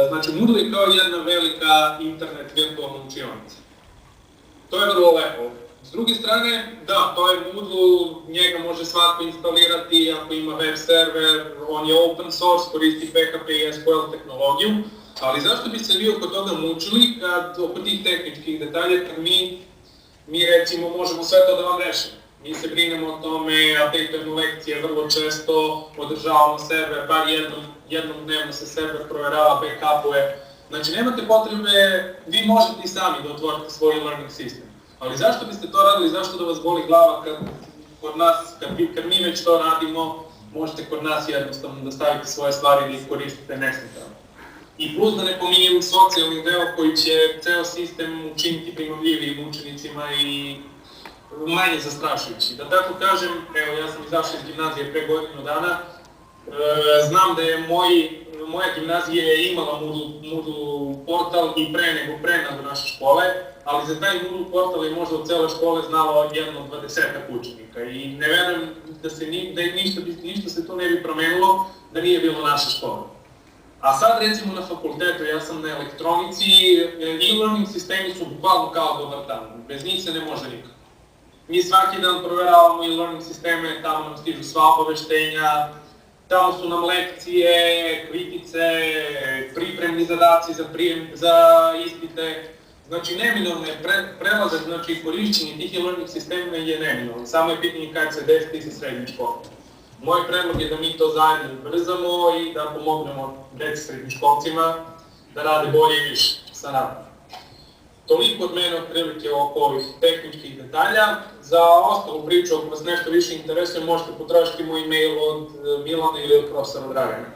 Znači, Moodle je kao jedna velika internet virtualna učionica. To je vrlo lepo. S druge strane, da, to je Moodle, njega može svako instalirati ako ima web server, on je open source, koristi PHP i SQL tehnologiju, ali zašto bi se vi oko toga mučili oko tih tehničkih detalja, kad mi recimo možemo sve to da vam rešimo. Mi se brinemo o tome, updateujemo lekcije vrlo često, održavamo server, bar jednom dnevno se server proverava, backupuje. Znači, nemate potrebe, vi možete i sami da otvorite svoj learning system. Ali zašto biste to radili, zašto da vas boli glava kad kod nas, kad mi već to radimo, možete kod nas jednostavno da stavite svoje stvari i da ih koristite nesmetano. I plus da ne pominjem socijalni deo koji će ceo sistem učiniti primamljivijim učenicima i manje zastrašujući. Da tako kažem, evo ja sam izašao iz gimnazije pre godinu dana, znam da je moja gimnazija imala Moodle portal i pre nego naše škole, ali za taj Moodle portal je možda od cele škole znalo jedno 20 učenika i ne verujem da ništa se to ne bi promenilo da nije bilo naše škole. A sad recimo na fakultetu, ja sam na elektronici, e-learning sistemi su bukvalno kao dobar dan, bez njih se ne može nikako. Mi svaki dan proveravamo e-learning sisteme, tamo nam stižu sva obaveštenja, tamo su nam lekcije, kritice, pripremni zadaci za ispite. Znači, neminovno je prelazak, znači korišćenje tih e-learning sistema je neminovno. Samo je pitanje kada se desiti sa srednjim školom. Moj predlog je da mi to zajedno ubrzamo i da pomognemo deci srednjoškolcima da rade bolje i više sa nama. Toliko od mene otprilike oko ovih tehničkih detalja. Za ostalu priču, ako vas nešto više interesuje, možete potražiti moj e-mail od Milana ili od profesora Dragana.